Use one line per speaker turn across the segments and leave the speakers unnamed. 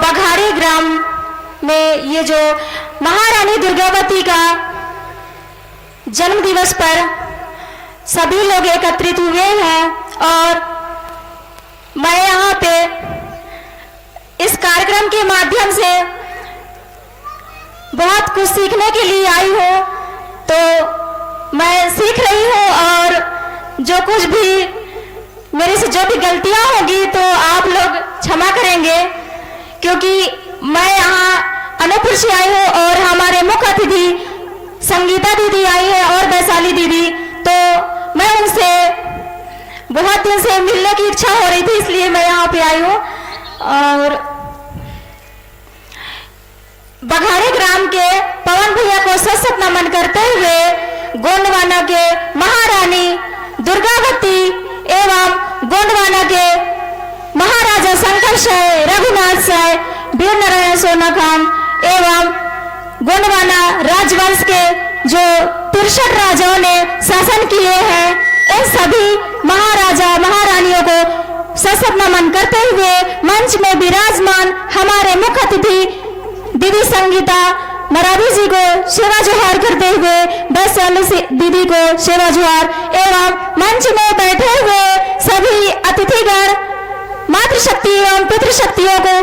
बघाड़ी ग्राम में ये जो महारानी दुर्गावती का जन्म दिवस पर सभी लोग एकत्रित हुए हैं और मैं यहाँ पे इस कार्यक्रम के माध्यम से बहुत कुछ सीखने के लिए आई हूँ। तो मैं सीख रही हूँ और जो कुछ भी मेरे से जो भी गलतियाँ होंगी तो आप लोग क्षमा करेंगे, क्योंकि मैं यहाँ अनूपपुर से आई हूँ और हमारे मुख्य अतिथि संगीता दीदी आई है और वैशाली दीदी। तो मैं उनसे बहुत दिन से मिलने की इच्छा हो रही थी, इसलिए मैं यहाँ पे आई हूँ। और बघाड़ी ग्राम के पवन भैया को सशक्त नमन करते हुए गोंडवाना के महारानी दुर्गावती एवं गोंडवाना के महाराजा शंकर शाह, रघुनाथ शाह, वीर नारायण सोना खान एवं गोंडवाना राजवंश के जो 63 राजाओं ने शासन किए हैं, इन सभी महाराजा महारानियों को सशक्त नमन करते हुए मंच में विराजमान हमारे मुख्य अतिथि दीदी संगीता मरावी जी को सेवा जोहार करते हुए वैशाली दीदी को सेवा जोहार एवं मंच में बैठे हुए सभी अतिथिगण मातृशक्ति एवं पितृशक्तियों को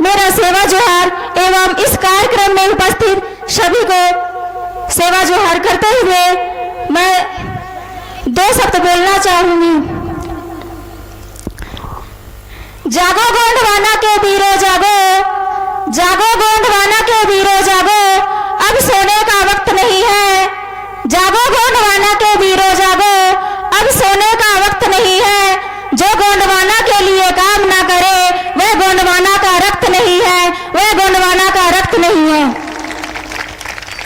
मेरा सेवा जोहार एवं इस कार्यक्रम में उपस्थित सभी को सेवा जोहार करते हुए मैं 2 शब्द बोलना चाहूंगी। जागो गोंडवाना के वीरों जागो, जागो गोंडवाना के वीरों जागो, अब सोने का वक्त नहीं है। जागो गोंडवाना के वीरों जागो, अब सोने का वक्त नहीं है। जो गोंडवाना के लिए काम ना करे वह गोंडवाना का रक्त नहीं है, वह गोंडवाना का रक्त नहीं है।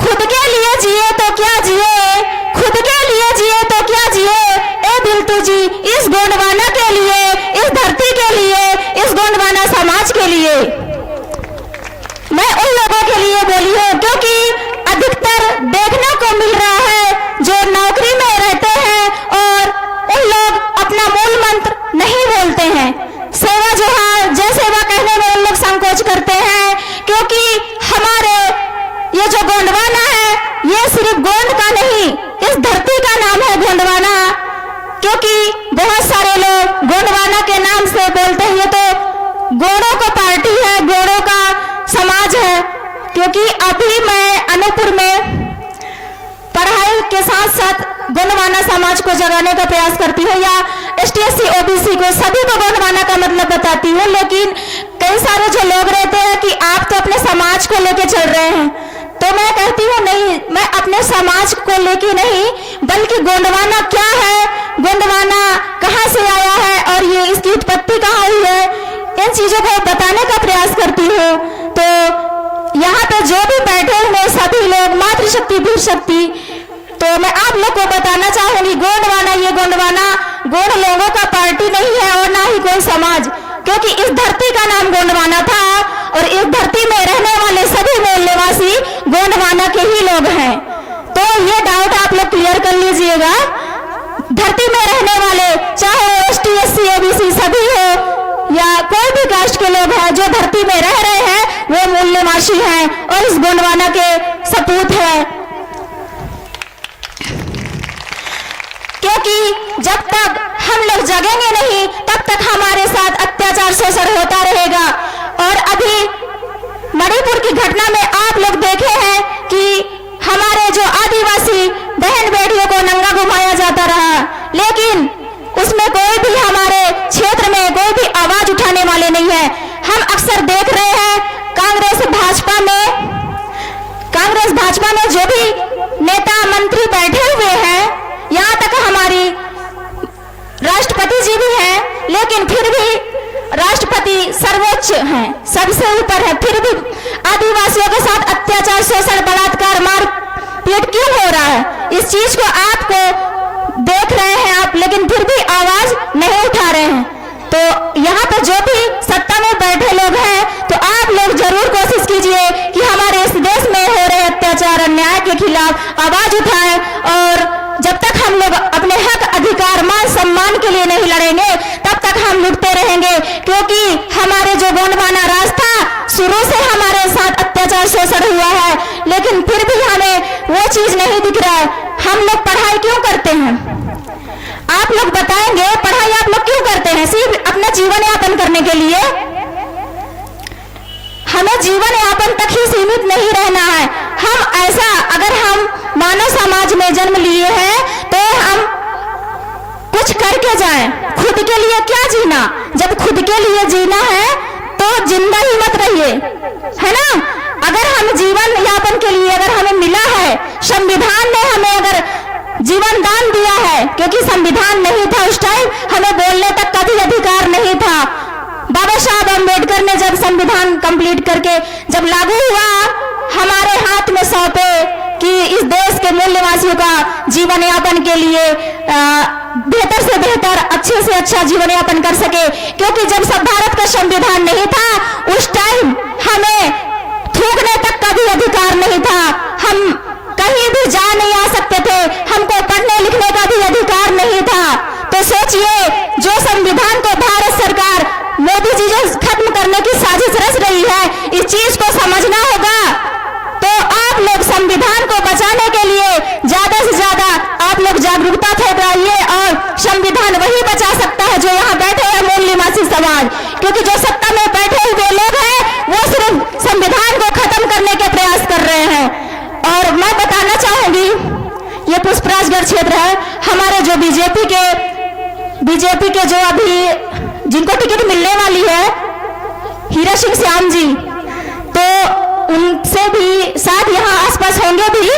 खुद के लिए जिए तो क्या जिए, खुद के लिए जिए तो क्या जिए, ए बिल्टू जी इस गोंडवाना के लिए, इस धरती के लिए, इस गोंडवाना समाज के लिए। मैं उन लोगों के लिए बोली हूँ क्योंकि अधिकतर देखने को मिल रहा है जो नौकरी में रहते हैं और उन लोग अपना मूल मंत्र नहीं बोलते हैं। सेवा जोहार जय सेवा कहने में उन लोग संकोच करते हैं, क्योंकि हमारे ये जो गोंडवाना है ये सिर्फ गोंड का नहीं, इस धरती का नाम है गोंडवाना। क्योंकि बहुत सारे लोग गोंडवाना के नाम से बोलते हैं, ये तो गोड़ों का पार्टी है, गोड़ों का समाज है। क्योंकि अभी मैं अनूपपुर में पढ़ाई के साथ साथ गोंडवाना समाज को जगाने का प्रयास करती हूँ, या ST/SC OBC को सभी को गोंडवाना का मतलब बताती हूँ। लेकिन कई सारे जो लोग रहते हैं कि आप तो अपने समाज को लेके चल रहे हैं, तो मैं कहती हूँ नहीं, मैं अपने समाज को लेके नहीं बल्कि गोंडवाना क्या है, गोंडवाना कहाँ से आया है और ये इसकी उत्पत्ति कहाँ हुई है, इन चीजों को बताने का प्रयास करती हूँ। तो यहाँ पे जो भी बैठे हुए सभी लोग मातृशक्ति वीर शक्ति, तो मैं आप लोग को बताना चाहूंगी गोंडवाना ये गोंडवाना गोंड लोगों का पार्टी नहीं है और ना ही कोई समाज, क्योंकि इस धरती का नाम गोंडवाना था और इस धरती में रहने वाले सभी मूल निवासी गोंडवाना के ही लोग हैं। तो ये डाउट आप लोग क्लियर कर लीजिएगा। धरती में रहने वाले चाहे ST/SC OBC सभी हो या कोई भी कास्ट के लोग हैं जो धरती में रह रहे हैं वो मूल निवासी हैं और इस गोंडवाना के सपूत हैं। क्योंकि जब तक हम लोग जगेंगे नहीं तब तक हमारे साथ अत्याचार शोषण होता रहेगा। और अभी मणिपुर की घटना में आप लोग देखे हैं कि हमारे जो आदिवासी बहन बेटियों को नंगा घुमाया जाता रहा, लेकिन उसमें कोई भी हमारे क्षेत्र में कोई भी आवाज उठाने वाले नहीं है। हम अक्सर देख रहे हैं कांग्रेस भाजपा में जो भी नेता मंत्री बैठे हुए हैं, यहाँ तक हमारी राष्ट्रपति जी भी हैं, लेकिन फिर भी राष्ट्रपति सर्वोच्च हैं, सबसे ऊपर है, फिर भी आदिवासियों के साथ अत्याचार शोषण बलात्कार मारपीट क्यों हो रहा है? इस चीज को आपको देख रहे हैं आप, लेकिन फिर भी आवाज नहीं उठा रहे हैं। तो यहाँ पर जो भी सत्ता में बैठे लोग हैं, तो आप लोग जरूर कोशिश कीजिए कि हमारे इस देश में हो रहे अत्याचार अन्याय के खिलाफ आवाज उठाएं। और जब तक हम लोग अपने हक अधिकार मान सम्मान के लिए नहीं लड़ेंगे तब तक हम लुटते रहेंगे, क्योंकि हमारे जो गोंडवाना राज था शुरू से हमारे साथ अत्याचार शोषण हुआ है, लेकिन फिर भी हमें वो चीज नहीं दिख रहा है। हम लोग पढ़ाई क्यों करते हैं? आप लोग बताएंगे पढ़ाई आप लोग क्यों करते हैं? सिर्फ अपना जीवन यापन करने के लिए? हमें जीवन यापन तक ही सीमित नहीं रहना है। हम ऐसा, अगर हम मानव समाज में जन्म लिए हैं तो हम कुछ करके जाएं। खुद के लिए क्या जीना? जब खुद के लिए जीना है तो जिंदा ही मत रहिए, है ना? अगर हम जीवन यापन के लिए, अगर हमें मिला है, संविधान ने हमें अगर जीवन दान दिया है, क्योंकि संविधान नहीं था उस टाइम, हमें बोलने तक का भी अधिकार नहीं था। बाबा साहब अम्बेडकर ने जब संविधान कंप्लीट करके जब लागू हुआ, हमारे हाथ में सौंपे कि इस देश के मूल निवासियों का जीवन यापन के लिए बेहतर से बेहतर, अच्छे से अच्छा जीवन यापन कर सके। क्योंकि जब सब भारत का संविधान नहीं था उस टाइम हमें थूकने तक का भी अधिकार नहीं था, हम कहीं भी जा नहीं आ सकते थे, हमको पढ़ने लिखने का भी अधिकार नहीं था। तो सोचिए, जो संविधान को भारत सरकार मोदी जी जो खत्म करने की साजिश रच रही है, इस चीज को समझना होगा। तो आप लोग संविधान को बचाने के लिए ज्यादा से ज्यादा आप लोग जागरूकता फैलाइए, और संविधान वही बचा सकता है जो यहाँ बैठे हैं मूल निवासी समाज। क्योंकि जो सत्ता में बैठे हुए लोग हैं वो सिर्फ संविधान को खत्म करने के प्रयास कर रहे हैं। और मैं बताना चाहूंगी, ये पुष्पराजगढ़ क्षेत्र है, हमारे जो बीजेपी के जो अभी जिनको टिकट मिलने वाली है, हीरा सिंह श्याम जी, तो उनसे भी शायद यहाँ आसपास होंगे भी,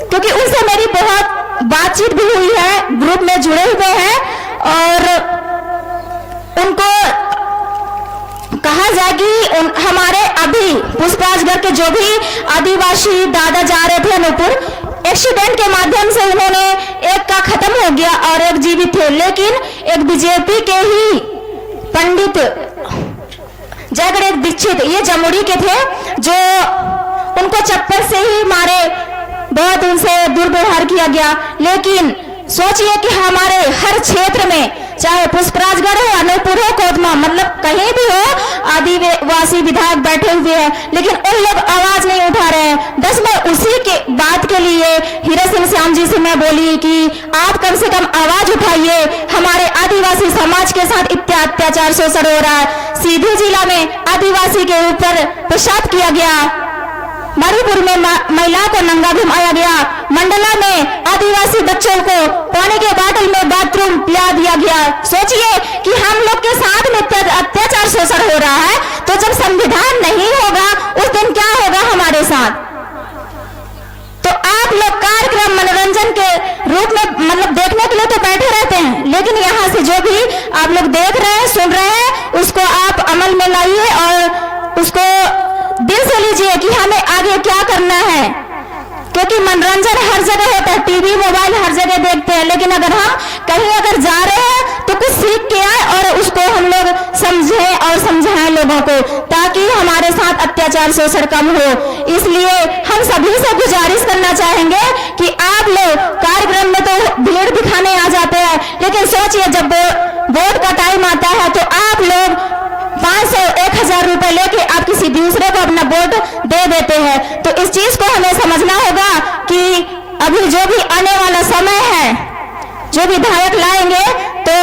क्योंकि उनसे मेरी बहुत बातचीत भी हुई है, ग्रुप में जुड़े हुए हैं। और उनको कहा जाए कि हमारे अभी पुष्पराजगढ़ के जो भी आदिवासी दादा जा रहे थे अनूपपुर, एक्सीडेंट के माध्यम से उन्होंने एक का खत्म हो गया और एक जीवित थे, लेकिन एक बीजेपी के ही पंडित जयगणेश दीक्षित, ये जमुड़ी के थे, जो उनको चप्पल से ही मारे, बहुत उनसे दुर्व्यवहार किया गया। लेकिन सोचिए कि हमारे हर क्षेत्र में, चाहे पुष्पराजगढ़ हो, अनूपपुर हो, कोदमा, मतलब कहीं भी हो, आदिवासी विधायक बैठे हुए हैं, लेकिन उन लोग आवाज नहीं उठा रहे हैं। बस मैं उसी के बात के लिए हीरा सिंह श्याम जी से मैं बोली कि आप कम से कम आवाज उठाइए, हमारे आदिवासी समाज के साथ इतना अत्याचार शोषण हो रहा है। सीधी जिला में आदिवासी के ऊपर पेशाब किया गया, मणिपुर में महिलाओं को नंगा घुमाया गया, मंडला में आदिवासी बच्चों को पानी के बोतल में बाथरूम पिला दिया गया। सोचिए कि हम लोग के साथ में अत्याचार शोषण हो रहा है, तो जब संविधान नहीं होगा उस दिन क्या होगा हमारे साथ? तो आप लोग कार्यक्रम मनोरंजन के रूप में मतलब देखने के लिए तो बैठे रहते हैं, लेकिन यहाँ से जो भी आप लोग देख रहे हैं, सुन रहे हैं, उसको आप अमल में लाइए और उसको दिल से लीजिए कि हमें आगे क्या करना है। क्योंकि मनोरंजन हर जगह होता है, टीवी मोबाइल हर जगह देखते हैं, लेकिन अगर हम कहीं अगर जा रहे हैं तो कुछ सीख के आए और उसको हम लोग समझें और समझाएं लोगों को, ताकि हमारे साथ अत्याचार शोषण कम हो। इसलिए हम सभी से गुजारिश करना चाहेंगे कि आप लोग कार्यक्रम में तो भीड़ दिखाने आ जाते हैं, लेकिन सोचिए जब वोट का टाइम आता है तो आप लोग 500-1000 रुपए लेके आप किसी दूसरे को अपना वोट दे देते हैं। तो इस चीज को हमें समझना होगा कि अभी जो भी आने वाला समय है, जो विधायक लाएंगे तो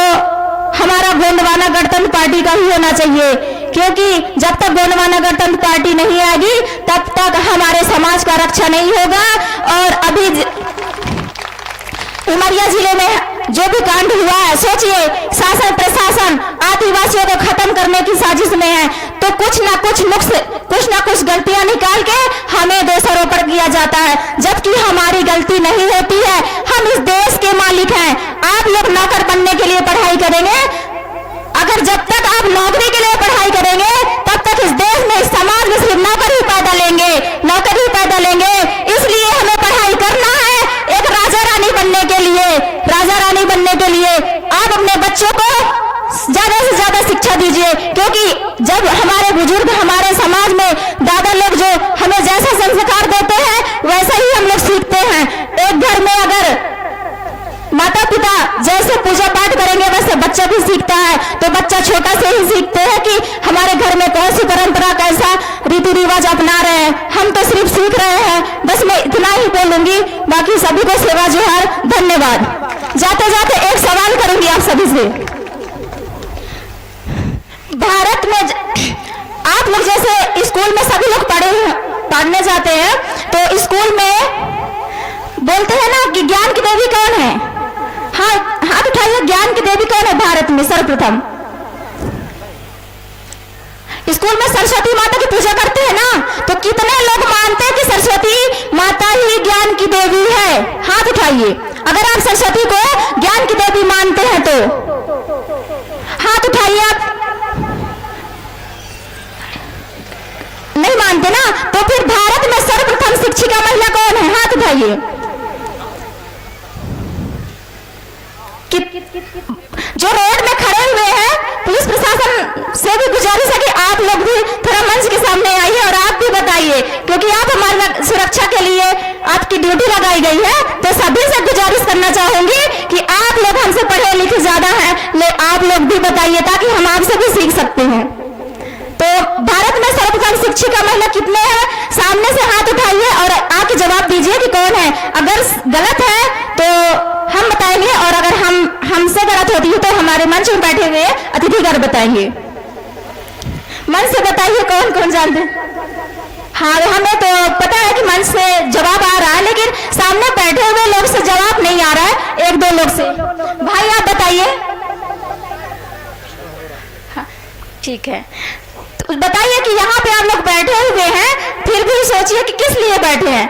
हमारा गोंडवाना गणतंत्र पार्टी का ही होना चाहिए, क्योंकि जब तक गोंडवाना गणतंत्र पार्टी नहीं आएगी तब तक हमारे समाज का रक्षा नहीं होगा। और अभी उमरिया जिले में जो भी कांड हुआ है, सोचिए शासन प्रशासन आदिवासियों को खत्म करने की साजिश में है, तो कुछ ना कुछ गलतियां निकाल के हमें दोषारोपण किया जाता है, जबकि हमारी गलती नहीं होती है। हम इस देश के मालिक हैं। आप लोग नौकर बनने के लिए पढ़ाई करेंगे, अगर जब तक आप नौकरी के लिए पढ़ाई करेंगे तब तक इस देश में, इस समाज में सिर्फ नौकर ही पैदा लेंगे। इसलिए हमें पढ़ाई करना है एक राजा रानी बनने के लिए। आप अपने बच्चों को ज्यादा से ज्यादा शिक्षा दीजिए, क्योंकि जब हमारे बुजुर्ग हमारे समाज में दादा लोग जो हमें जैसा संस्कार देते हैं वैसा ही हम लोग सीखते हैं। एक घर में अगर माता पिता जैसे पूजा पाठ करेंगे वैसे बच्चे भी सीखता है, तो बच्चा छोटा से ही सीखते हैं कि हमारे घर में कौन सी परंपरा, कैसा रीति रिवाज अपना रहे हैं। हम तो सिर्फ सीख रहे हैं। बस मैं इतना ही बोलूंगी, बाकी सभी को सेवा जोहार, धन्यवाद। जाते जाते एक सवाल करूंगी आप सभी से। भारत में आप लोग जैसे स्कूल में सभी लोग पढ़ने जाते हैं, तो स्कूल में बोलते हैं ना कि ज्ञान की देवी कौन है? हाँ, हाथ उठाइए, ज्ञान की देवी कौन है भारत में सर्वप्रथम? स्कूल में सरस्वती माता की पूजा करते हैं ना, तो कितने लोग मानते हैं कि सरस्वती माता ही ज्ञान की देवी है? हाथ उठाइए अगर आप सरस्वती को ज्ञान की देवी मानते हैं तो। हाथ उठाइए आप। नहीं मानते ना, तो फिर भारत में सर्वप्रथम शिक्षिका महिला कौन है? हाथ उठाइए। जो रोड में खड़े हुए हैं, पुलिस प्रशासन से भी गुजारिश है कि आप लोग भी थोड़ा मंच के सामने आइए और आप भी बताइए, क्योंकि आप हमारी सुरक्षा के लिए आपकी ड्यूटी लगाई गई है। तो सभी से गुजारिश करना चाहूंगी कि आप लोग हमसे पढ़े लिखे ज्यादा हैं, आप लोग भी बताइए ताकि हम आपसे भी सीख सकते हैं। तो भारत में सर्वप्रथम शिक्षिका महिला कितने हैं? सामने से हाथ उठाइए और आके जवाब दीजिए कि कौन है। अगर गलत है तो हम बताएंगे, और अगर हमसे गलत होती है तो हमारे मंच में बैठे हुए अतिथिगण बताएंगे। मंच से बताइए कौन कौन जानते हैं। हाँ, हमें तो पता है कि मंच से जवाब आ रहा है, लेकिन सामने बैठे हुए लोग से जवाब नहीं आ रहा है, एक दो लोग से। भाई आप बताइए। हाँ, ठीक है, तो बताइए कि यहाँ पे आप लोग बैठे हुए हैं, फिर भी सोचिए कि किस लिए बैठे हैं,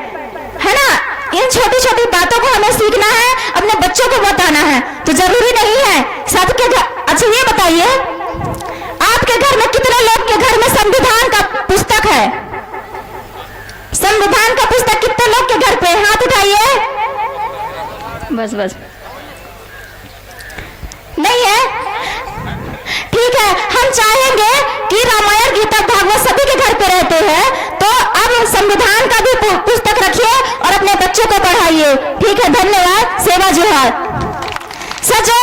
है ना? इन छोटी छोटी बातों को हमें सीखना है, अपने बच्चों को बताना है। तो जरूरी नहीं है सबके घर। अच्छा ये बताइए, आपके घर में कितने लोग के घर में संविधान का पुस्तक है? संविधान का पुस्तक कितने लोग के घर पे? हाथ उठाइए। बस बस नहीं है, ठीक है। हम चाहेंगे कि रामायण, गीता, भागवत सभी के घर पे रहते हैं, तो अब संविधान का भी पुस्तक रखिए और अपने बच्चों को पढ़ाइए। ठीक है, धन्यवाद। सेवा जोहार। सजो